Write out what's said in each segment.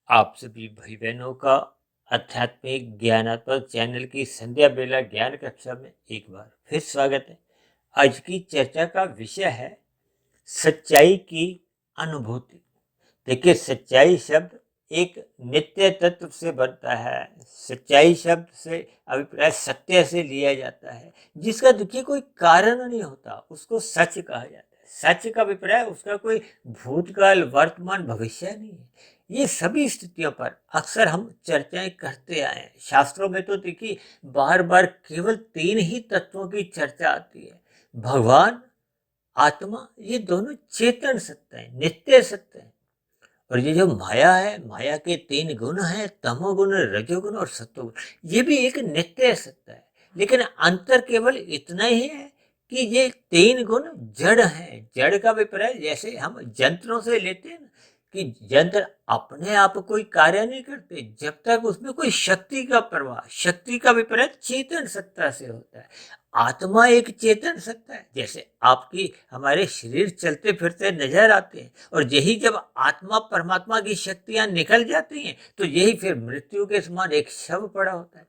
आप सभी भाई बहनों का आध्यात्मिक ज्ञानात्मक चैनल की संध्या बेला ज्ञान कक्षा में एक बार फिर स्वागत है। आज की चर्चा का विषय है सच्चाई की अनुभूति। देखिए, सच्चाई शब्द एक नित्य तत्व से बनता है। सच्चाई शब्द से अभिप्राय सत्य से लिया जाता है, जिसका देखिए कोई कारण नहीं होता, उसको सच कहा जाता है। सच का अभिप्राय उसका कोई भूतकाल, वर्तमान, भविष्य नहीं है। ये सभी स्थितियों पर अक्सर हम चर्चाएं करते आए हैं। शास्त्रों में तो देखिए बार बार केवल तीन ही तत्वों की चर्चा आती है: भगवान, आत्मा, ये दोनों चेतन सत्य है, नित्य सत्य है। और ये जो माया है, माया के तीन गुण हैं: तमोगुण, रजोगुण और सत्वगुण। ये भी एक नित्य सत्य है, लेकिन अंतर केवल इतना ही है कि ये तीन गुण जड़ हैं। जड़ का अभिप्राय जैसे हम यंत्रों से लेते हैं ना, कि यंत्र अपने आप कोई कार्य नहीं करते जब तक उसमें कोई शक्ति का प्रवाह, शक्ति का अभिप्राय चेतन सत्ता से होता है। आत्मा एक चेतन सत्ता है। जैसे आपकी हमारे शरीर चलते फिरते नजर आते हैं, और यही जब आत्मा परमात्मा की शक्तियां निकल जाती हैं तो यही फिर मृत्यु के समान एक शव पड़ा होता है।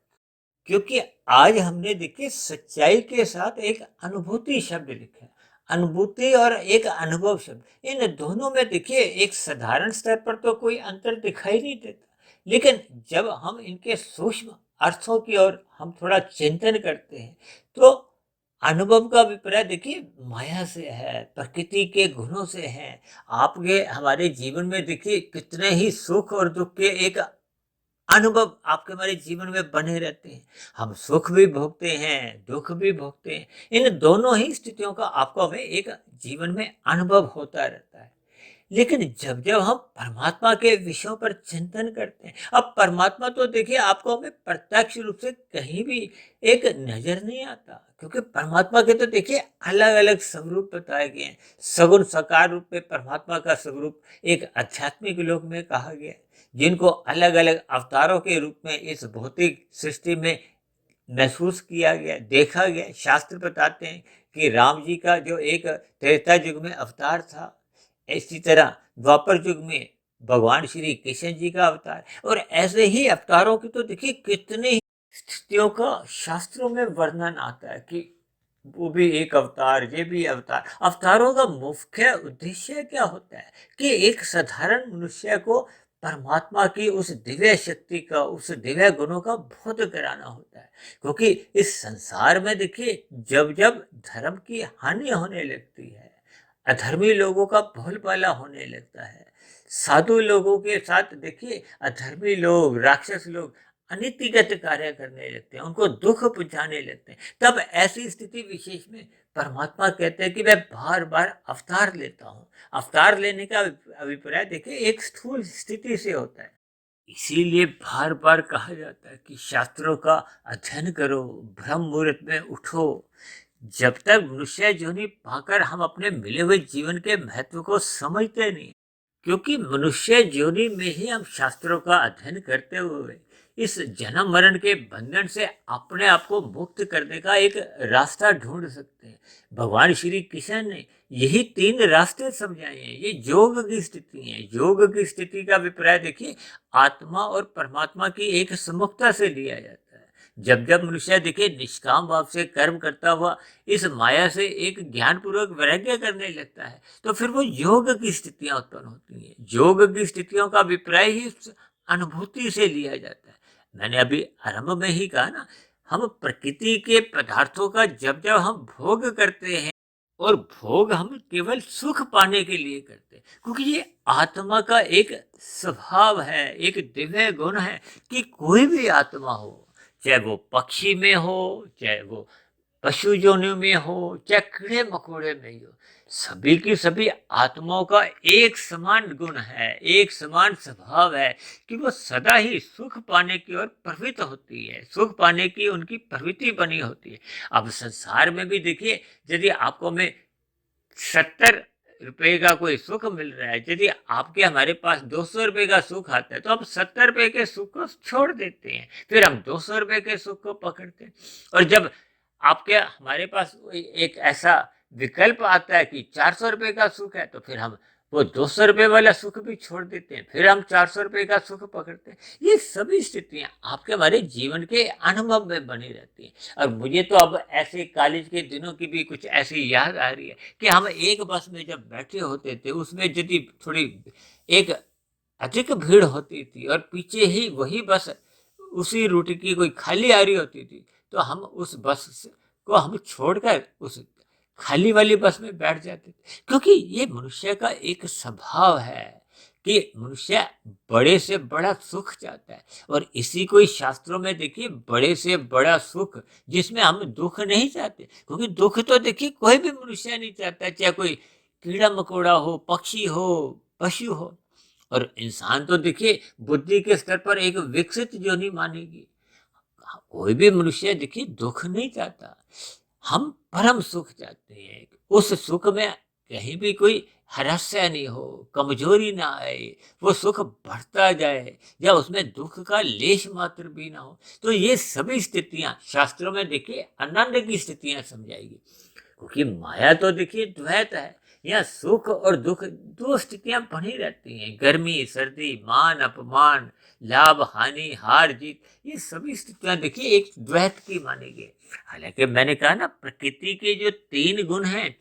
क्योंकि आज हमने देखिए सच्चाई के साथ एक अनुभूति शब्द लिखा है। अनुभूति और एक अनुभव शब्द, इन दोनों में देखिए एक साधारण स्तर पर तो कोई अंतर दिखाई नहीं देता, लेकिन जब हम इनके सूक्ष्म अर्थों की ओर हम थोड़ा चिंतन करते हैं तो अनुभव का अभिप्राय देखिए माया से है, प्रकृति के गुणों से है। आपके हमारे जीवन में देखिए कितने ही सुख और दुख के एक अनुभव आपके हमारे जीवन में बने रहते हैं। हम सुख भी भोगते हैं, दुख भी भोगते हैं। इन दोनों ही स्थितियों का आपको हमें एक जीवन में अनुभव होता रहता है। लेकिन जब जब हम परमात्मा के विषयों पर चिंतन करते हैं, अब परमात्मा तो देखिए आपको हमें प्रत्यक्ष रूप से कहीं भी एक नजर नहीं आता, क्योंकि परमात्मा के तो देखिए अलग अलग स्वरूप बताए गए हैं। सगुण साकार रूप में परमात्मा का स्वरूप एक आध्यात्मिक लोक में कहा गया है, जिनको अलग अलग अवतारों के रूप में इस भौतिक सृष्टि में महसूस किया गया, देखा गया। शास्त्र बताते हैं कि राम जी का जो एक त्रेता युग में अवतार था, इसी तरह द्वापर युग में भगवान श्री कृष्ण जी का अवतार, और ऐसे ही अवतारों की तो देखिए कितने ही स्थितियों का शास्त्रों में वर्णन आता है कि वो भी एक अवतार, ये भी अवतार। अवतारों का मुख्य उद्देश्य क्या होता है कि एक साधारण मनुष्य को परमात्मा की उस दिव्य शक्ति का, उस दिव्य गुणों का बोध कराना होता है। क्योंकि इस संसार में देखिए जब जब धर्म की हानि होने लगती है, अधर्मी लोगों का बोलबाला होने लगता है, साधु लोगों के साथ देखिए अधर्मी लोग, राक्षस लोग अनीतिगत कार्य करने लगते हैं, उनको दुख पहुंचाने लगते हैं, तब ऐसी स्थिति विशेष में परमात्मा कहते हैं कि मैं बार बार अवतार लेता हूँ। अवतार लेने का अभिप्राय देखिए एक स्थूल स्थिति से होता है। इसीलिए बार बार कहा जाता है कि शास्त्रों का अध्ययन करो, ब्रह्म मुहूर्त में उठो। जब तक मनुष्य योनि पाकर हम अपने मिले हुए जीवन के महत्व को समझते नहीं, क्योंकि मनुष्य योनि में ही हम शास्त्रों का अध्ययन करते हुए इस जन्म मरण के बंधन से अपने आप को मुक्त करने का एक रास्ता ढूंढ सकते हैं। भगवान श्री कृष्ण ने यही तीन रास्ते समझाए हैं। ये योग की स्थिति है। योग की स्थिति का अभिप्राय देखिए आत्मा और परमात्मा की एक सम्मुखता से लिया जाता है। जब जब मनुष्य देखिए निष्काम भाव से कर्म करता हुआ इस माया से एक ज्ञान पूर्वक वैराग्य करने लगता है, तो फिर वो योग की स्थितियां उत्पन्न होती हैं। योग की स्थितियों का अभिप्राय ही उस अनुभूति से लिया जाता है। मैंने अभी आरंभ में ही कहा ना, हम प्रकृति के पदार्थों का जब जब हम भोग करते हैं, और भोग हम केवल सुख पाने के लिए करते हैं, क्योंकि ये आत्मा का एक स्वभाव है, एक दिव्य गुण है कि कोई भी आत्मा हो, चाहे वो पक्षी में हो, चाहे वो पशु योनियों में हो, चाहे कीड़े मकोड़े में ही हो, सभी की सभी आत्माओं का एक समान गुण है, एक समान स्वभाव है कि वो सदा ही सुख पाने की ओर प्रवृत्त होती है, सुख पाने की उनकी प्रवृत्ति बनी होती है। अब संसार में भी देखिए, यदि आपको में 70 रुपए का कोई सुख मिल रहा है, यदि आपके हमारे पास 200 रुपए का सुख आता है, तो हम 70 रुपए के सुख को छोड़ देते हैं, फिर हम 200 रुपए के सुख को पकड़ते हैं। और जब आपके हमारे पास एक ऐसा विकल्प आता है कि 400 रुपए का सुख है, तो फिर हम वो 200 रुपये वाला सुख भी छोड़ देते हैं, फिर हम 400 रुपये का सुख पकड़ते हैं। ये सभी स्थितियां आपके हमारे जीवन के अनुभव में बनी रहती हैं। और मुझे तो अब ऐसे कॉलेज के दिनों की भी कुछ ऐसी याद आ रही है कि हम एक बस में जब बैठे होते थे, उसमें यदि थोड़ी एक अधिक भीड़ होती थी और पीछे ही वही बस उसी रूट की कोई खाली आ रही होती थी, तो हम उस को हम छोड़कर उस खाली वाली बस में बैठ जाते थे। क्योंकि ये मनुष्य का एक स्वभाव है कि मनुष्य बड़े से बड़ा सुख चाहता है। और इसी को ही शास्त्रों में देखिए, बड़े से बड़ा सुख, जिसमें हम दुख नहीं चाहते। क्योंकि दुख तो देखिए कोई भी मनुष्य नहीं चाहता, चाहे कोई कीड़ा मकोड़ा हो, पक्षी हो, पशु हो। और इंसान तो देखिए बुद्धि के स्तर पर एक विकसित योनि मानेगी। कोई भी मनुष्य देखिए दुख नहीं चाहता, हम परम सुख चाहते हैं। उस सुख में कहीं भी कोई हरस्या नहीं हो, कमजोरी ना आए, वो सुख बढ़ता जाए, या उसमें दुख का लेश मात्र भी ना हो। तो ये सभी स्थितियां शास्त्रों में देखिए आनंद की स्थितियां समझाएगी। क्योंकि माया तो देखिए द्वैत है, यहाँ सुख और दुख दो स्थितियां बनी रहती हैं। गर्मी सर्दी, मान अपमान, लाभ हानि, हार जीत, ये सभी स्थितियां देखिए एक द्वैत की मानी गई। हालांकि मैंने कहा ना, प्रकृति के जो 3 गुण हैं,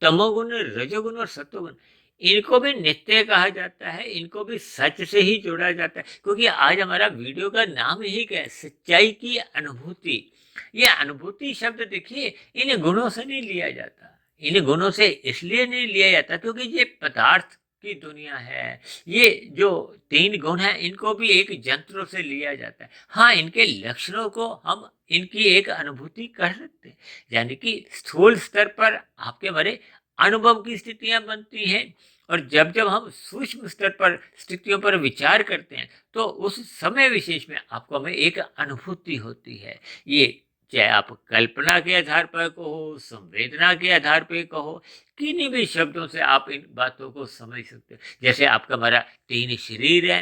तमोगुण, रजोगुण और सत्वगुण, इनको भी नित्य कहा जाता है, इनको भी सच से ही जोड़ा जाता है। क्योंकि आज हमारा वीडियो का नाम ही क्या है, सच्चाई की अनुभूति। ये अनुभूति शब्द देखिए इन गुणों से नहीं लिया जाता, इन गुणों से इसलिए नहीं लिया जाता क्योंकि ये पदार्थ की दुनिया है। ये जो 3 गुण है, इनको भी एक यंत्रों से लिया जाता है। हाँ, इनके लक्षणों को हम इनकी एक अनुभूति कर सकते हैं। यानी कि स्थूल स्तर पर आपके हमारे अनुभव की स्थितियां बनती हैं, और जब जब हम सूक्ष्म स्तर पर स्थितियों पर विचार करते हैं, तो उस समय विशेष में आपको हमें एक अनुभूति होती है। ये चाहे आप कल्पना के आधार पर कहो, संवेदना के आधार पर कहो, किन्हीं भी शब्दों से आप इन बातों को समझ सकते हो। जैसे आपका हमारा 3 शरीर है,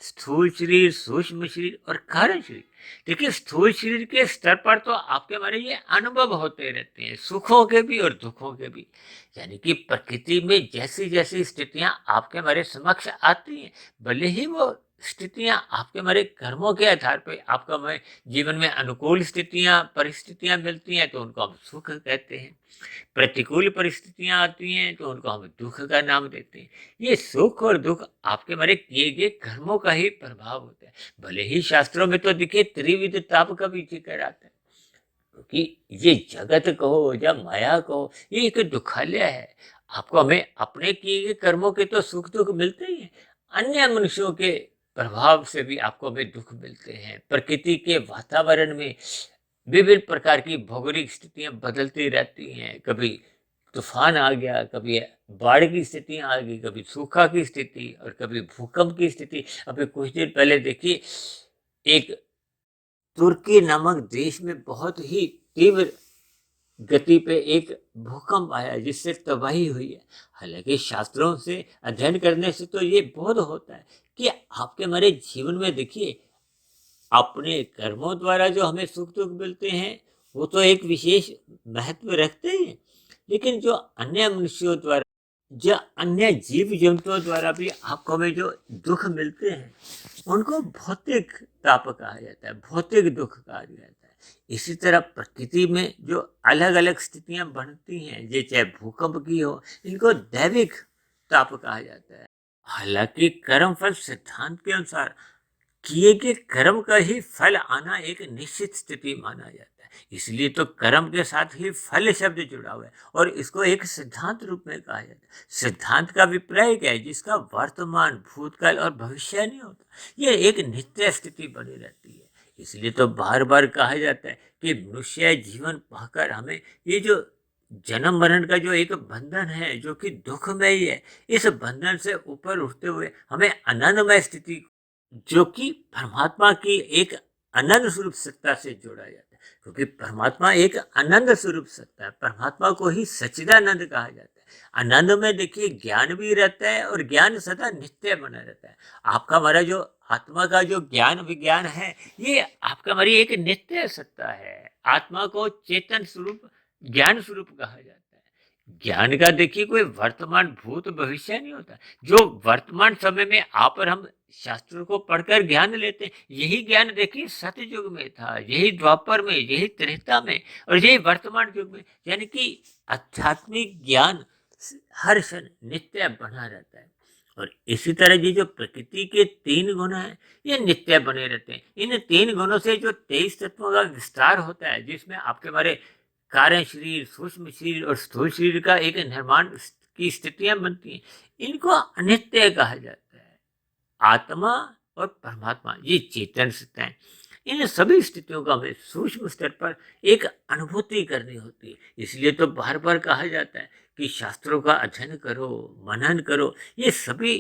स्थूल शरीर, सूक्ष्म शरीर और कारण शरीर। देखिए स्थूल शरीर के स्तर पर तो आपके हमारे ये अनुभव होते रहते हैं, सुखों के भी और दुखों के भी। यानी कि प्रकृति में जैसी जैसी स्थितियां आपके हमारे समक्ष आती हैं, भले ही वो स्थितियां आपके हमारे कर्मों के आधार पर आपका हमें जीवन में अनुकूल स्थितियां परिस्थितियां मिलती हैं, तो उनको हम सुख कहते हैं। प्रतिकूल परिस्थितियां आती हैं, तो उनको हम दुख का नाम देते हैं। ये सुख और दुख आपके हमारे किए गए कर्मों का ही प्रभाव होता है। भले ही शास्त्रों में तो देखिए त्रिविध ताप का भी जिक्र आता है, क्योंकि ये जगत कहो या माया कहो, ये एक दुखालय है। आपको हमें अपने किए गए कर्मों के तो सुख दुख मिलते ही हैं, अन्य मनुष्यों के प्रभाव से भी आपको हमें दुख मिलते हैं। प्रकृति के वातावरण में विभिन्न प्रकार की भौगोलिक स्थितियां बदलती रहती हैं। कभी तूफान आ गया, कभी बाढ़ की स्थितियां आ गई, कभी सूखा की स्थिति और कभी भूकंप की स्थिति। अभी कुछ दिन पहले देखिए, एक तुर्की नामक देश में बहुत ही तीव्र गति पे एक भूकंप आया, जिससे तबाही हुई है। हालांकि शास्त्रों से अध्ययन करने से तो ये बोध होता है कि आपके हमारे जीवन में देखिए, अपने कर्मों द्वारा जो हमें सुख दुख मिलते हैं, वो तो एक विशेष महत्व रखते हैं। लेकिन जो अन्य मनुष्यों द्वारा, जो अन्य जीव जंतुओं द्वारा भी आपको हमें जो दुख मिलते हैं, उनको भौतिक ताप कहा जाता है, भौतिक दुख कहा जाता है। इसी तरह प्रकृति में जो अलग अलग स्थितियां बनती हैं, ये चाहे भूकंप की हो, इनको दैविक ताप कहा जाता है। हालांकि कर्म फल सिद्धांत के अनुसार किए गए कर्म का ही फल आना एक निश्चित स्थिति माना जाता है। इसलिए तो कर्म के साथ ही फल शब्द जुड़ा हुआ है, और इसको एक सिद्धांत रूप में कहा जाता है। सिद्धांत का अभिप्राय क्या है? जिसका वर्तमान, भूतकाल और भविष्य नहीं होता, ये एक नित्य स्थिति बनी रहती है। इसलिए तो बार बार कहा जाता है कि मनुष्य जीवन पाकर हमें ये जो जन्म मरण का जो एक बंधन है, जो कि दुखमय है, इस बंधन से ऊपर उठते हुए हमें आनंदमय स्थिति, जो कि परमात्मा की एक अनंत स्वरूप सत्ता से जोड़ा जाता है। क्योंकि परमात्मा एक अनंत स्वरूप सत्ता है, परमात्मा को ही सच्चिदानंद कहा जाता है। आनंद में देखिए ज्ञान भी रहता है, और ज्ञान सदा नित्य बना रहता है। आपका हमारा जो आत्मा का जो ज्ञान विज्ञान है, ये आपका हमारी एक नित्य सत्ता है। आत्मा को चेतन स्वरूप, ज्ञान स्वरूप कहा जाता है। ज्ञान का देखिए कोई वर्तमान भूत भविष्य नहीं होता। जो वर्तमान समय में आप और हम शास्त्रों को पढ़कर ज्ञान लेते हैं, यही ज्ञान देखिए सतयुग में था, यही द्वापर में, यही त्रेता में और यही वर्तमान युग में। यानी कि आध्यात्मिक ज्ञान हर क्षण नित्य बना रहता है। और इसी तरह ये जो प्रकृति के 3 गुण हैं, ये नित्य बने रहते हैं। इन 3 गुणों से जो 23 तत्वों का विस्तार होता है, जिसमें आपके हमारे कार्य शरीर, सूक्ष्म शरीर और स्थूल शरीर का एक निर्माण की स्थितियां बनती हैं, इनको अनित्य कहा जाता है। आत्मा और परमात्मा ये चेतन सत्ताएं, इन सभी स्थितियों का हमें सूक्ष्म स्तर पर एक अनुभूति करनी होती है। इसलिए तो बार बार कहा जाता है कि शास्त्रों का अध्ययन करो, मनन करो। ये सभी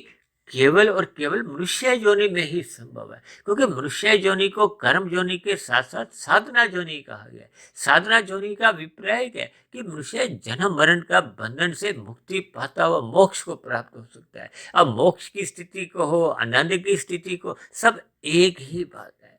केवल और केवल मनुष्य योनि में ही संभव है, क्योंकि मनुष्य योनि को कर्म योनि के साथ साथ साधना योनि कहा गया है। साधना योनि का अभिप्राय है कि मनुष्य जन्म मरण का बंधन से मुक्ति पाता हुआ मोक्ष को प्राप्त हो सकता है। अब मोक्ष की स्थिति को हो, आनंद की स्थिति को, सब एक ही बात है।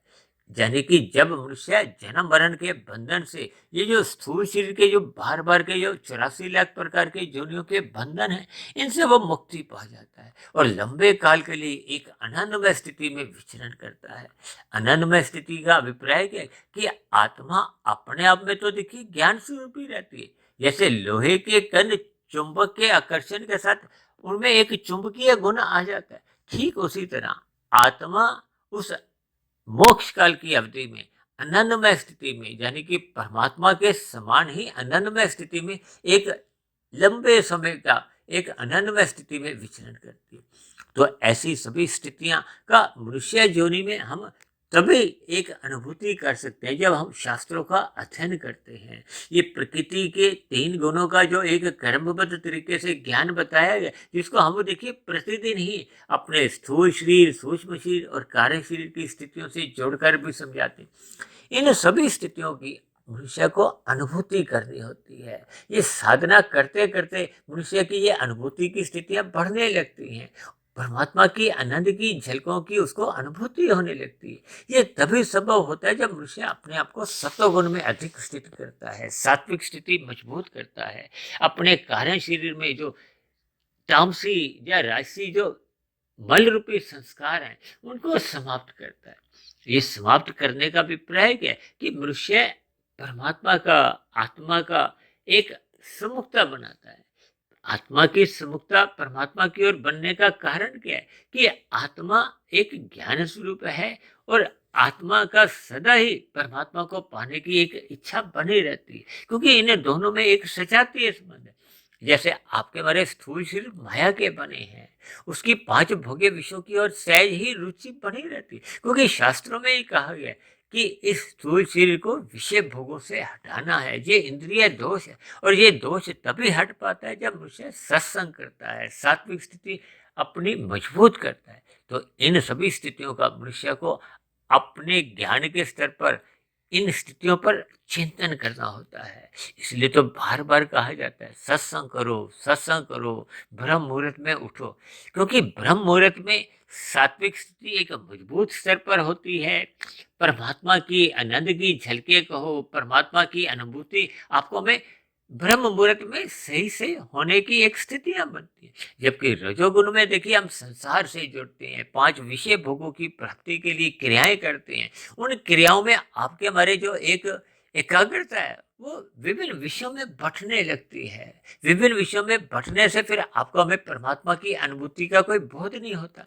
यानी कि जब मनुष्य जन्म मरण के बंधन से, ये जो स्थूल शरीर के जो बार बार के जो 84 लाख प्रकार के योनियों के बंधन है, इनसे वो मुक्ति पा जाता है और लंबे काल के लिए एक आनंदमय स्थिति में विचरण करता है। आनंदमय स्थिति का अभिप्राय क्या है कि आत्मा अपने आप में तो देखिए ज्ञान स्वरूप ही रहती है। जैसे लोहे के कण चुंबक के आकर्षण के साथ उनमें एक चुंबकीय गुण आ जाता है, ठीक उसी तरह आत्मा उस मोक्ष काल की अवधि में आनंदमय स्थिति में, यानी कि परमात्मा के समान ही आनंदमय स्थिति में, एक लंबे समय का एक आनंदमय स्थिति में विचरण करती है। तो ऐसी सभी स्थितियां का मनुष्य योनि में हम तभी एक अनुभूति कर सकते हैं जब हम शास्त्रों का अध्ययन करते हैं। ये प्रकृति के 3 गुणों का जो एक कर्मबद्ध तरीके से ज्ञान बताया गया, जिसको हम देखिए प्रतिदिन ही अपने स्थूल शरीर, सूक्ष्म शरीर और कार्य शरीर की स्थितियों से जोड़कर भी समझाते हैं। इन सभी स्थितियों की मनुष्य को अनुभूति करनी होती है। ये साधना करते करते मनुष्य की ये अनुभूति की स्थितियां बढ़ने लगती हैं। परमात्मा की आनंद की झलकों की उसको अनुभूति होने लगती है। ये तभी संभव होता है जब मनुष्य अपने आप को सत्वगुण में अधिक स्थित करता है, सात्विक स्थिति मजबूत करता है, अपने कार्य शरीर में जो तामसी या राशि जो मल रूपी संस्कार हैं, उनको समाप्त करता है। ये समाप्त करने का अभिप्राय क्या है कि मनुष्य परमात्मा का, आत्मा का एक सम्मुखता बनाता है। आत्मा की सम्मुखता परमात्मा की ओर बनने का कारण क्या है कि आत्मा एक ज्ञान स्वरूप है और आत्मा का सदा ही परमात्मा को पाने की एक इच्छा बनी रहती है, क्योंकि इन्हें दोनों में एक सजातीय संबंध है। जैसे आपके हमारे स्थूल शरीर माया के बने हैं, उसकी 5 भोग्य विषयों की ओर सहज ही रुचि बनी रहती है, क्योंकि शास्त्रों में ही कहा गया है कि इस स्थूल शरीर को विषय भोगों से हटाना है। ये इंद्रिय दोष है और ये दोष तभी हट पाता है जब मनुष्य सत्संग करता है, सात्विक स्थिति अपनी मजबूत करता है। तो इन सभी स्थितियों का मनुष्य को अपने ज्ञान के स्तर पर इन स्थितियों पर चिंतन करना होता है। इसलिए तो बार बार कहा जाता है सत्संग करो, सत्संग करो, ब्रह्म मुहूर्त में उठो, क्योंकि ब्रह्म मुहूर्त में सात्विक स्थिति एक मजबूत स्तर पर होती है। परमात्मा की आनंद की झलके कहो, परमात्मा की अनुभूति आपको में ब्रह्म मुहूर्त में सही से होने की एक स्थितियां बनती है। जबकि रजोगुण में देखिए हम संसार से जुड़ते हैं, 5 विषय भोगों की प्राप्ति के लिए क्रियाएं करते हैं। उन क्रियाओं में आपके हमारे जो एक एकाग्रता है वो विभिन्न विषयों में बंटने लगती है। विभिन्न विषयों में बंटने से फिर आपको हमें परमात्मा की अनुभूति का कोई बोध नहीं होता।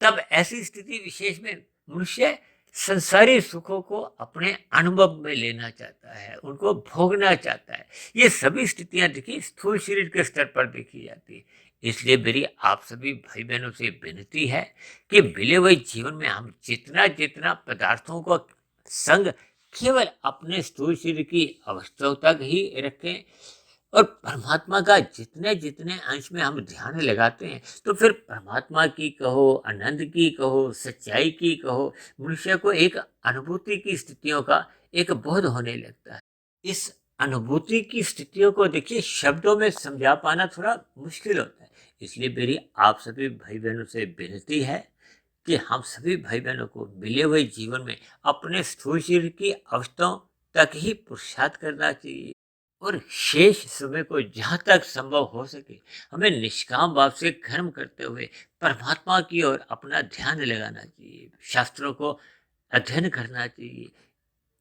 तब ऐसी स्थिति विशेष में मनुष्य संसारी सुखों को अपने अनुभव में लेना चाहता है, उनको भोगना चाहता है। ये सभी स्थितियां देखिए स्थूल शरीर के स्तर पर देखी जाती है। इसलिए मेरी आप सभी भाई बहनों से विनती है कि मिले हुए जीवन में हम जितना जितना पदार्थों को संग केवल अपने स्थूल शरीर की अवस्थाओं तक ही रखें और परमात्मा का जितने जितने अंश में हम ध्यान लगाते हैं, तो फिर परमात्मा की कहो, आनंद की कहो, सच्चाई की कहो, मनुष्य को एक अनुभूति की स्थितियों का एक बोध होने लगता है। इस अनुभूति की स्थितियों को देखिए शब्दों में समझा पाना थोड़ा मुश्किल होता है। इसलिए मेरी आप सभी भाई बहनों से विनती है कि हम सभी भाई बहनों को मिले हुए जीवन में अपने स्थूल शरीर की अवस्थाओं तक ही पुरुषार्थ करना चाहिए। और शेष समय को जहाँ तक संभव हो सके हमें निष्काम भाव से कर्म करते हुए परमात्मा की ओर अपना ध्यान लगाना चाहिए, शास्त्रों को अध्ययन करना चाहिए।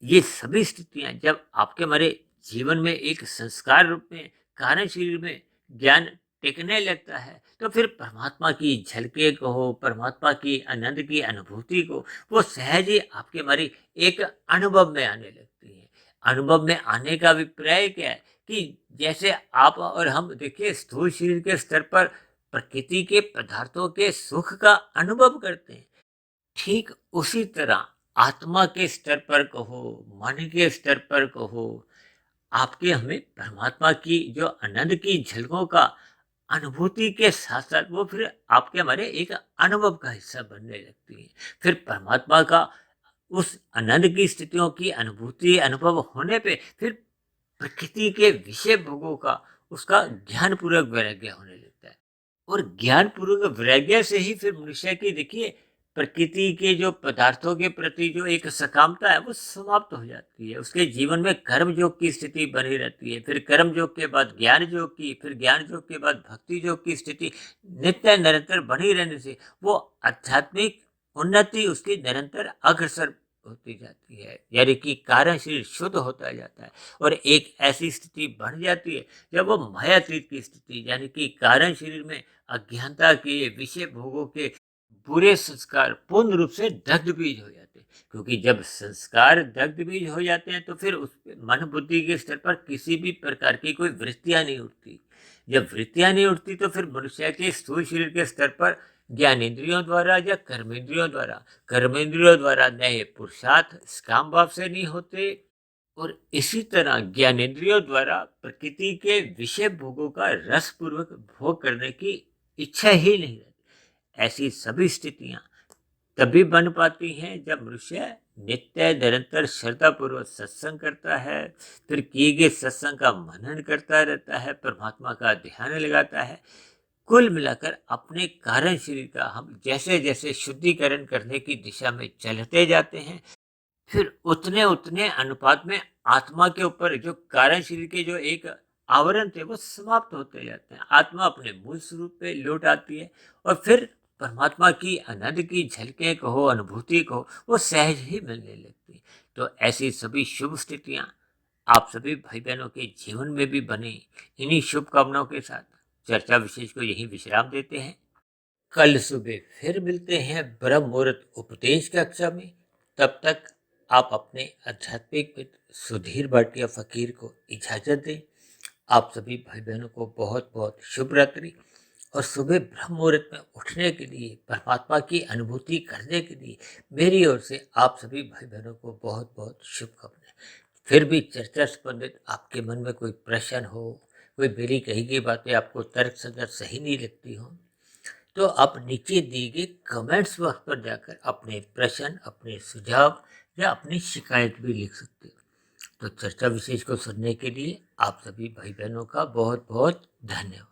ये सभी स्थितियां जब आपके हमारे जीवन में एक संस्कार रूप में कारण शरीर में ज्ञान टिकने लगता है, तो फिर परमात्मा की झलके को हो, परमात्मा की आनंद की अनुभूति को वो सहज ही आपके हमारी एक अनुभव में आने लगती है। अनुभव में आने का अभिप्राय क्या है कि जैसे आप और हम देखिए स्थूल शरीर के स्तर पर प्रकृति के पदार्थों के सुख का अनुभव करते हैं, ठीक उसी तरह आत्मा के स्तर पर कहो, मन के स्तर पर कहो, आपके हमें परमात्मा की जो आनंद की झलकों का अनुभूति के साथ साथ वो फिर आपके हमारे एक अनुभव का हिस्सा बनने लगती है। फिर परमात्मा का उस आनंद की स्थितियों की अनुभूति अनुभव होने पे फिर प्रकृति के विषय भोगों का उसका ज्ञानपूर्वक वैराग्य होने लगता है। और ज्ञानपूर्वक वैराग्य से ही फिर मनुष्य की देखिए प्रकृति के जो पदार्थों के प्रति जो एक सकामता है वो समाप्त हो जाती है। उसके जीवन में कर्म योग की स्थिति बनी रहती है, फिर कर्म योग के बाद ज्ञान योग की, फिर ज्ञान योग के बाद भक्ति योग की स्थिति नित्य निरंतर बनी रहने से वो आध्यात्मिक उन्नति उसकी निरंतर अग्रसर होती जाती है, यानी कि कारण शरीर शुद्ध होता जाता है। और एक ऐसी स्थिति बन जाती है जब वो मायातीत की स्थिति, यानी कि कारण शरीर में अज्ञानता के विषय भोगों के बुरे संस्कार पूर्ण रूप से दग्ध बीज हो जाते हैं। क्योंकि जब संस्कार दग्ध बीज हो जाते हैं तो फिर उस मन बुद्धि के स्तर पर किसी भी प्रकार की कोई वृत्तियां नहीं उठती। जब वृत्तियां नहीं उठती तो फिर मनुष्य के स्थूल शरीर के स्तर पर ज्ञानेंद्रियों द्वारा या कर्मेंद्रियों द्वारा नए पुरुषार्थ काम भाव से नहीं होते, और इसी तरह ज्ञानेंद्रियों द्वारा प्रकृति के विषय भोगों का रस पूर्वक भोग करने की इच्छा ही नहीं रहती। ऐसी सभी स्थितियां तभी बन पाती हैं जब मनुष्य नित्य निरंतर श्रद्धा पूर्वक सत्संग करता है, फिर किए गए सत्संग का मनन करता रहता है, परमात्मा का ध्यान लगाता है। कुल मिलाकर अपने कारण शरीर का हम जैसे जैसे शुद्धिकरण करने की दिशा में चलते जाते हैं, फिर उतने उतने अनुपात में आत्मा के ऊपर जो कारण शरीर के जो एक आवरण थे वो समाप्त होते जाते हैं। आत्मा अपने मूल स्वरूप पे लौट आती है और फिर परमात्मा की आनंद की झलकें कहो, अनुभूति कहो, वो सहज ही मिलने लगती है। तो ऐसी सभी शुभ स्थितियां आप सभी भाई बहनों के जीवन में भी बने, इन्हीं शुभकामनाओं के साथ चर्चा विशेष को यही विश्राम देते हैं। कल सुबह फिर मिलते हैं ब्रह्म मुहूर्त उपदेश कक्षा में। तब तक आप अपने आध्यात्मिक मित्र सुधीर भाटिया फकीर को इजाजत दें। आप सभी भाई बहनों को बहुत बहुत शुभ रात्रि, और सुबह ब्रह्म मुहूर्त में उठने के लिए, परमात्मा की अनुभूति करने के लिए मेरी ओर से आप सभी भाई बहनों को बहुत बहुत शुभकामनाएं। फिर भी चर्चा संबंधित आपके मन में कोई प्रश्न हो, कोई मेरी कही गई बातें आपको तर्क संगत सही नहीं लगती हो, तो आप नीचे दिए गए कमेंट्स बॉक्स पर जाकर अपने प्रश्न, अपने सुझाव या अपनी शिकायत भी लिख सकते हो। तो चर्चा विशेष को सुनने के लिए आप सभी भाई बहनों का बहुत बहुत धन्यवाद।